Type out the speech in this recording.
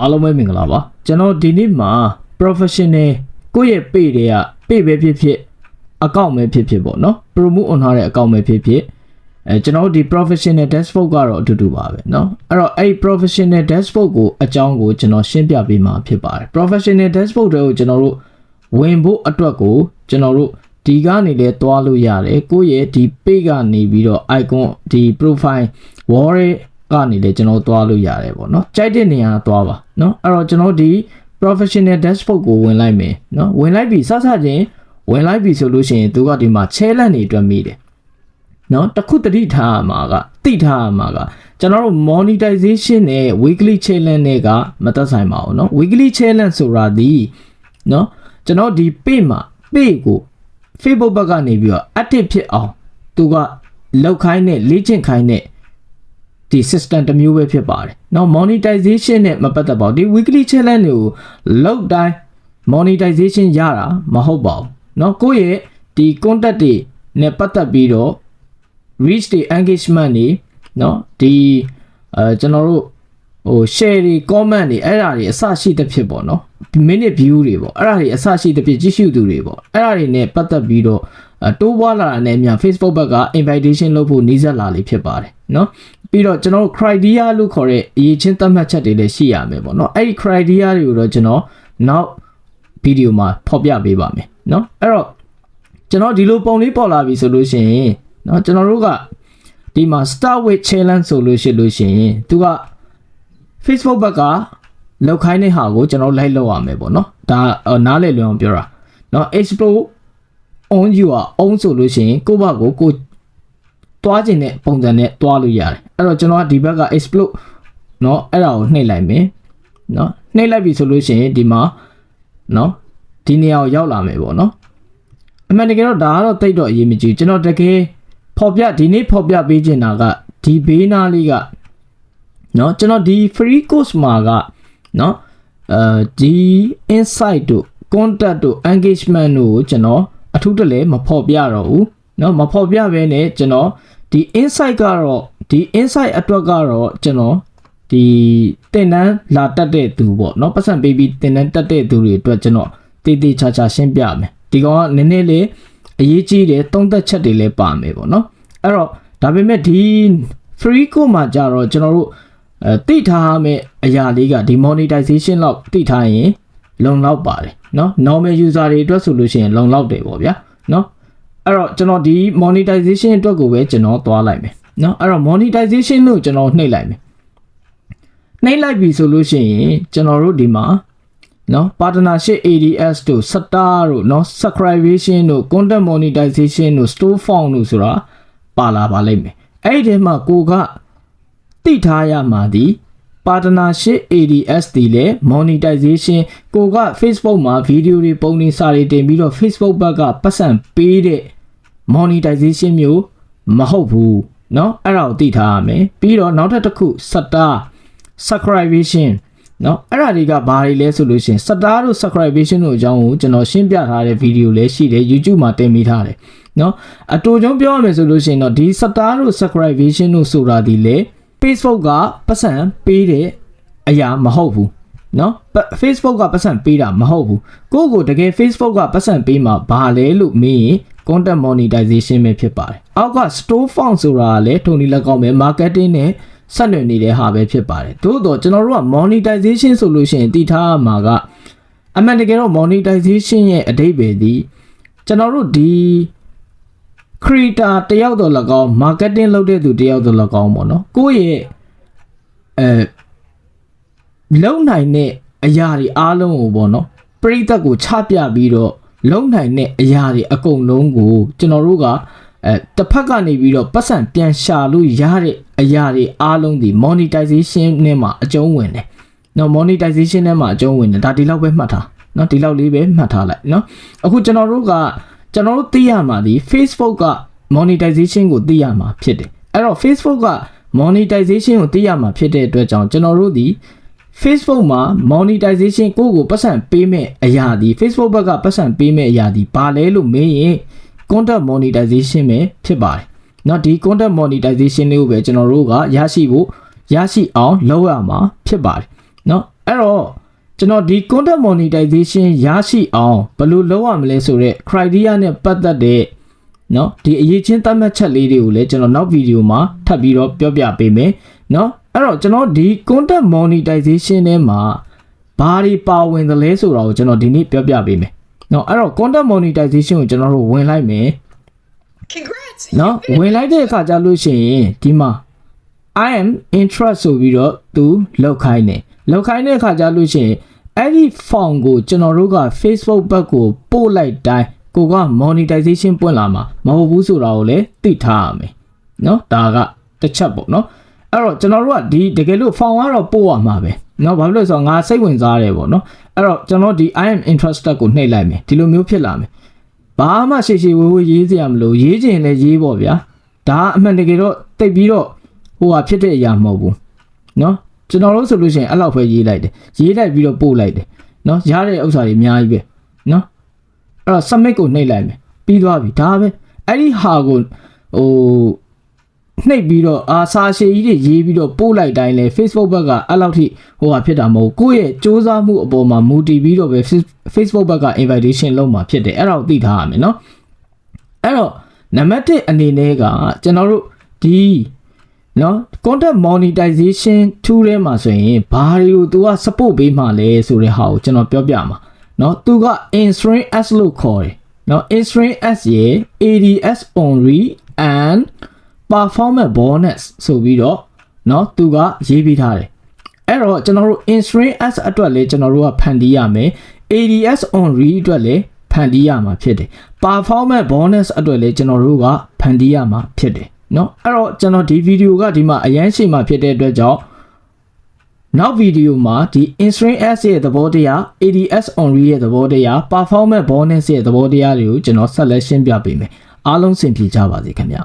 အားလုံးပဲမင်္ဂလာပါကျွန်တော်ဒီနေ့မှာ professional ကိုယ့်ရဲ့ page တွေက page ပဲဖြစ်ဖြစ် account ပဲဖြစ်ဖြစ်ပေါ့နော် promote on ထားတဲ့ account ပဲဖြစ်ဖြစ်ကျွန်တော်ဒီ professional dashboard ကတော့အတူတူပါပဲเนาะအဲ့တော့အဲ့ professional dashboard ကိုအကြောင်းကိုကျွန်တော်ရှင်းပြပေးမှာဖြစ်ပါတယ် professional dashboard တွေကိုကျွန်တော်တို့ဝင်ဖို့အတွက်ကိုကျွန်တော်တို့ဒီကနေလည်းတွားလို့ရတယ်ကိုယ့်ရဲ့ဒီ page ကနေပြီးတော့ icon ဒီ profile wall ကနေလည်းကျွန်တော်တွားလို့ရတယ်ပေါ့နော်ကြိုက်တဲ့နေရာတွားပါเนาะအဲ့တော့ကျွန်တော်ဒီ professional dashboard ကိုဝင်လိုက်မယ်เนาะဝင်လိုက်ပြီစစချင်းဝင်လိုက်ပြီဆိုလို့ရှိရင်သူကဒီမှာ challenge တွေအတွက်မိတယ်เนาะတခုတတိထားမှာကတိထားမှာကကျွန်တော်တို့ monetization နဲ့ weekly challenge တွေကမသက်ဆိုင်ပါဘူးเนาะ weekly challenge ဆိုတာဒီเนาะကျွန်တော်ဒီ page မှာ page ကို Facebook ဘက်ကနေပြီးတော့ active ဖြစ်အောင်သူကလောက်ခိုင်းနဲ့လေ့ကျင့်ခိုင်းနဲ့ဒီ system တစ်မျိုးပဲဖြစ်ပါတယ်เนาะ monetization နဲ့မပတ်သက်ပါဘူးဒီ weekly challenge တွေကိုလောက်တိုင်း monetization ရတာမဟုတ်ပါဘူးเนาะကိုယ့်ရဲ့ဒီ contact တွေနဲ့ပတ်သက်ပြီးတော့ reach တွေ engagement တွေเนาะဒီကျွန်တော်တို့ဟို share တွေ comment တွေအဲ့ဒါတွေအစရှိသဖြင့်ပေါ့เนาะ minute view တွေပေါ့အဲ့ဒါတွေအစရှိသဖြင့်ကြည့်ရှုသူတွေပေါ့အဲ့ဒါတွေနဲ့ပတ်သက်ပြီးတော့တိုးပွားလာတာနဲ့အများ Facebook ဘက်က invitation လုပ်ဖို့နှီးစက်လာလေးဖြစ်ပါတယ်เนาะပြီးတော့ကျွန်တော်တို့ criteria လို့ခေါ်တဲ့အရေးချင်းသတ်မှတ်ချက်တွေလည်းရှိရမယ်ပေါ့เนาะအဲ့ဒီ criteria တွေကိုတော့ကျွန်တော်နောက် video မှာဖော်ပြပေးပါမယ်เนาะအဲ့တော့ကျွန်တော်ဒီလိုပုံလေးပေါ်လာပြီဆိုလို့ရှိရင်เนาะကျွန်တော်တို့ကဒီမှာ start with challenge ဆိုလို့ရှိရင်သူက Facebook ဘက်ကလောက်ခိုင်းတဲ့ဟာကိုကျွန်တော်လိုက်လောက်ရမယ်ပေါ့เนาะဒါနားလည်လွယ်အောင်ပြောတာเนาะ explore on you อ่ะ on ဆိုလို့ရှိရင်ကိုယ့်ဘက်ကိုတွားခြင်းတဲ့ပုံစံနဲ့တွားလို့ရတယ်အဲ့တော့ကျွန်တော်ကဒီဘက်က explore เนาะအဲ့ဒါကိုနှိပ်လိုက်မယ်เนาะနှိပ်လိုက်ပြီဆိုလို့ရှိရင်ဒီမှာเนาะဒီနေရာကိုရောက်လာမယ်ပေါ့เนาะအမှန်တကယ်တော့ဒါကတော့တိတ်တော့အရေးမကြီးကျွန်တော်တကယ်ဖော်ပြဒီနေ့ဖော်ပြပေးချင်တာကဒီဘေးနားလေးကเนาะကျွန်တော်ဒီ free course မှာကเนาะဒီ insight တို့ contact တို့ engagement တို့ကိုကျွန်တော်အထူးတလဲမဖော်ပြတော့ဘူးเนาะမဖော်ပြဘဲနဲ့ကျွန်တော်ဒီ insight ကတော့ဒီ insight အတွက်ကတော့ကျွန်တော်ဒီတင်တန်းလာတက်တဲ့သူပေါ့เนาะပတ်စံပေးပြီးတင်တန်းတက်တဲ့သူတွေအတွက်ကျွန်တော်တေးသေးချာချာရှင်းပြမယ်ဒီကောင်ကနည်းနည်းလေးအရေးကြီးတယ်သုံးသက်ချက်တွေလည်းပါမယ်ပေါ့เนาะအဲ့တော့ဒါပေမဲ့ဒီ free course မှာကြတော့ကျွန်တော်တို့တိထားမယ့်အရာလေးကဒီ monetization လောက်တိထားရင်လုံလောက်ပါတယ်เนาะ normal user တွေအတွက်ဆိုလို့ရှိရင်လုံလောက်တယ်ပေါ့ဗျာเนาะအဲ့တော့ကျွန်တော်ဒီ monetization အတွက်ကိုပဲကျွန်တော်သွားလိုက်မယ်เนาะအဲ့တော့ monetization လို့ကျွန်တော်နှိပ်လိုက်မယ်နှိပ်လိုက်ပြီဆိုလို့ရှိရင်ကျွန်တော်တို့ဒီမှာเนาะ partnership ads တို့ star တို့เนาะ subscription တို့ content monetization တို့ store fund တို့ဆိုတာပါလာပါလိမ့်မယ်အဲ့ဒီထဲမှာကိုကတိထားရမှာဒီ partnership ads ဒီလေ monetization ကိုက Facebook မှာ video တွေပုံတွေစာတွေတင်ပြီးတော့ Facebook ဘက်ကပတ်စံပေးတဲ့ monetization မျိုးမဟုတ်ဘူးเนาะအဲ့ဒါကိုတိထားရမယ်ပြီးတော့နောက်တစ်ခု star subscription เนาะအဲ့ဒါတွေကဘာတွေလဲဆိုလို့ရှိရင် star တို့ subscription တို့အကြောင်းကိုကျွန်တော်ရှင်းပြထားတဲ့ video လည်းရှိတယ် YouTube မှာတင်ပေးထားတယ်เนาะအတူတုံးပြောရမယ်ဆိုလို့ရှိရင်တော့ဒီ star တို့ subscription တို့ဆိုတာဒီလေFacebook ကပတ်စံပေးတဲ့အရာမဟုတ်ဘူးเนาะ Facebook ကပတ်စံပေးတာမဟုတ်ဘူးကိုတကယ် Facebook ကပတ်စံပေးမှာဘာလဲလို့မေးရင် content monetization ပဲဖြစ်ပါတယ်အောက်က store fund ဆိုတာလည်းထုံဒီလက်ကောင်းပဲ marketing နဲ့ဆက်နွယ်နေတဲ့ဟာပဲဖြစ်ပါတယ်သို့တော့ကျွန်တော်တို့က monetization ဆိုလို့ရှိရင်တည်ထားမှာကအမှန်တကယ်တော့ monetization ရဲ့အဓိပ္ပာယ်ဒီကျွန်တော်တို့ဒီ creator တယောက်တော့၎င်း marketing လုပ်တဲ့သူတယောက်တော့၎င်းပေါ့နော်ကိုယ့်ရဲ့လုံနိုင်တဲ့အရာတွေအားလုံးကိုပေါ့နော်ပရိသတ်ကိုချပြပြီးတော့လုံနိုင်တဲ့အရာတွေအကုန်လုံးကိုကျွန်တော်တို့ကတစ်ဖက်ကနေပြီးတော့ပတ်စံပြန်ရှာလို့ရတဲ့အရာတွေအားလုံးဒီ monetization နဲ့မှာအကျုံးဝင်တယ်เนาะ monetization နဲ့မှာအကျုံးဝင်တယ်ဒါဒီလောက်ပဲမှတ်ထားเนาะဒီလောက်လေးပဲမှတ်ထားလိုက်เนาะအခုကျွန်တော်တို့သိရမှာဒီ Facebook က monetization ကိုသိရမှာဖြစ်တယ်အဲ့တော့ Facebook က monetization ကိုသိရမှာဖြစ်တဲ့အတွက်ကြောင့်ကျွန်တော်တို့ဒီ Facebook မှာ monetization ကိုပတ်စံပေးမဲ့အရာဒီ Facebook ဘက်ကပတ်စံပေးမဲ့အရာဒီဘာလဲလို့မေးရင် content monetization ပဲဖြစ်ပါတယ်เนาะဒီ content monetization လေးကိုပဲကျွန်တော်တို့ကရရှိအောင်လုပ်ရမှာဖြစ်ပါတယ်เนาะ အဲ့တော့ကျွန်တော်ဒီ content monetization ရရှိအောင်ဘယ်လိုလုပ်ရမလဲဆိုတော့ criteria နဲ့ပတ်သက်တဲ့เนาะဒီအရေးချင်းသတ်မှတ်ချက်လေးတွေကိုလည်းကျွန်တော်နောက်ဗီဒီယိုမှာထပ်ပြီးတော့ပြောပြပေးမယ်เนาะအဲ့တော့ကျွန်တော်ဒီ content monetization ထဲမှာဘာတွေပါဝင်သလဲဆိုတာကိုကျွန်တော်ဒီနေ့ပြောပြပေးမယ်เนาะအဲ့တော့ content monetization ကိုကျွန်တော်တို့ဝင်လိုက်မယ် Congrats. เนาะဝင်လိုက်တဲ့အခါကျလို့ရှိရင်ဒီမှာ I am interest ဆိုပြီးတော့သူလောက်ခိုင်းတယ်လောက်ခိုင်းတဲ့အခါကျလို့ရှိရင်အဲ့ဒီ form ကိုကျွန်တော်တို့က Facebook ဘက်ကိုပို့လိုက်တိုင်းကိုက monetization ပွင့်လာမှာမဟုတ်ဘူးဆိုတာကိုလည်းသိထားရမယ်เนาะဒါကတစ်ချက်ပေါ့เนาะအဲ့တော့ကျွန်တော်တို့ကဒီတကယ်လို့ form ကတော့ပို့ရမှာပဲเนาะဘာဖြစ်လို့လဲဆိုတော့ငါစိတ်ဝင်စားတယ်ပေါ့เนาะအဲ့တော့ကျွန်တော်ဒီ I am interested ကိုနှိပ်လိုက်မယ်ဒီလိုမျိုးဖြစ်လာမယ်ဘာမှရှေ့ရှေ့ဝေးဝေးရေးစရာမလိုရေးချင်လည်းရေးပေါ့ဗျာဒါအမှန်တကယ်တော့တိတ်ပြီးတော့ဟိုဟာဖြစ်တဲ့အရာမဟုတ်ဘူးเนาะကျွန်တော်တို့ဆိုလို့ရှိရင်အဲ့လောက်ပဲရေးလိုက်တယ်ရေးလိုက်ပြီးတော့ပို့လိုက်တယ်เนาะရတဲ့ဥစ္စာတွေအများကြီးပဲเนาะအဲ့တော့ submit ကိုနှိပ်လိုက်မယ်ပြီးသွားပြီဒါပဲအဲ့ဒီဟာကိုဟိုနှိပ်ပြီးတော့စာရှည်ကြီးတွေရေးပြီးတော့ပို့လိုက်တိုင်းလဲ Facebook ဘက်ကအဲ့လောက်ထိဟိုဟာဖြစ်တာမဟုတ်ကိုယ့်ရဲ့စူးစမ်းမှုအပေါ်မှာမူတည်ပြီးတော့ပဲ Facebook ဘက်က invitation လုပ်မှာဖြစ်တယ်အဲ့ဒါကိုသိထားရမယ်เนาะအဲ့တော့နံပါတ်1အနေနဲ့ကကျွန်တော်တို့ဒီเนาะ content monetization tool ထဲမှာဆိုရင်ဘာတွေကို तू က support ပေးမှာလဲဆိုတဲ့ဟာကိုကျွန်တော်ပြောပြမှာเนาะ तू က in-stream ads လို့ခေါ်တယ်เนาะ in-stream ads ရဲ့ ADS only and performance bonus ဆိုပြီးတော့เนาะ तू ကရေးပေးထားတယ်အဲ့တော့ကျွန်တော်တို့ in-stream ads အတွက်လည်းကျွန်တော်တို့ကဖန်တီးရမယ် ADS only အတွက်လည်းဖန်တီးရမှာဖြစ်တယ် performance bonus အတွက်လည်းကျွန်တော်တို့ကဖန်တီးရမှာဖြစ်တယ်เนาะအဲ့တော့ကျွန်တော်ဒီဗီဒီယိုကဒီမှာအရန်ရှိမှာဖြစ်တဲ့အတွက်ကြောင့်နောက်ဗီဒီယိုမှာဒီ in-stream ads ရဲ့သဘောတရား ADS only ရဲ့သဘောတရား performance bonus ရဲ့သဘောတရားတွေကိုကျွန်တော်ဆက်လက်ရှင်းပြပေးမယ်အားလုံးဆင်ပြေကြပါစေခင်ဗျာ